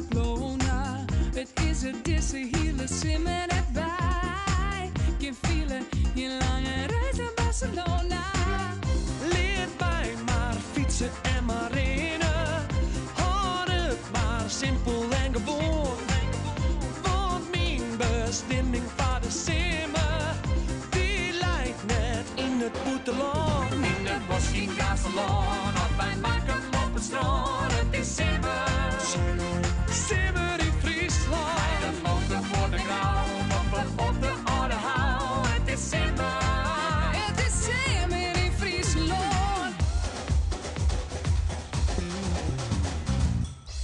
Barcelona. Het is het deze hele simmer erbij. Geen file, geen lange reis naar Barcelona. Leer mij maar fietsen en maar rennen. Houd het maar simpel en gewoon. Want mijn bestemming van de simmer, die lijkt net in het buitenland. In het bos in Barcelona, of wij maken op het strand. Het is simmer. Simmer in Friesland. Bij de motor voor de grauw, op de oude hou. Het is simmer. Het is simmer in Friesland.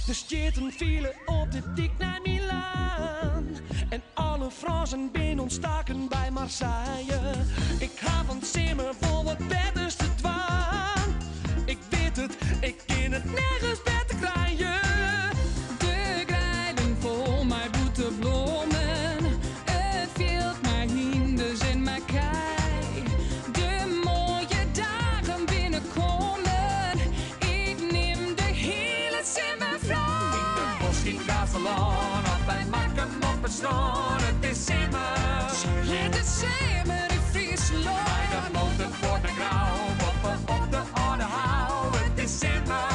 Er staat een file op de dik naar Milaan. En alle Fransen zijn ontstaken bij Marseille. Ik ga van simmer voor wat betters te dwaan. Ik weet het, ik ken het nergens beter krijgen. De grijden vol mijn boetebloemen. Het veelt mij hinders in mijn kei. De mooie dagen binnenkomen. Ik neem de hele simmer vrij. In het bos in Barcelona, of wij maken op het strand. Het is simmer. Het is simmer in Friesland. Bij de motor voor de grauw, op de oude hou. Het is simmer.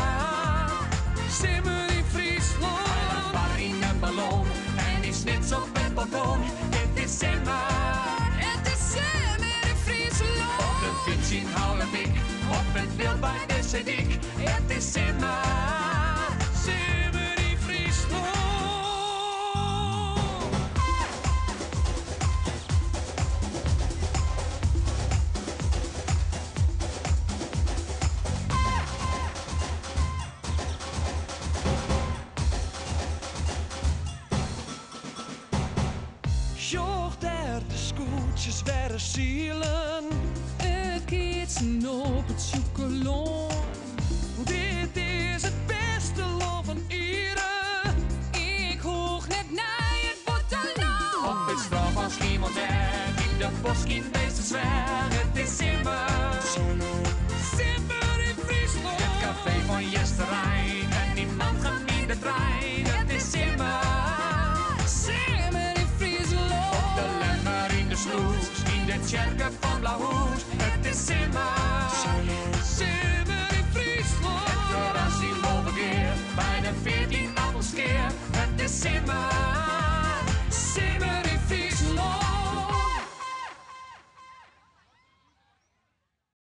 Simmer in Friesland. Een bar in een ballon en die snits op het balkon. Het is simmer. Het is simmer in Friesland. Op de fiets in Houwelbeek, op het wild bij de Zedik. Het is simmer. Simmer in Friesland. Joch der de scootjes werden zielen. Het kietsen op het chocolon. Dit is het beste land van Ieren. Ik hoog net naar het botalon. Op het strand van Schiemontet, in de boskin deze zwer. Het is simmer. Simmer in Friesland. Het café van Jesterijn en niemand gaat in de trein. Het is simmer. Simmer in Friesland. De lemmer in de sloes, in de tjerken van Blauwhoed. Het is simmer.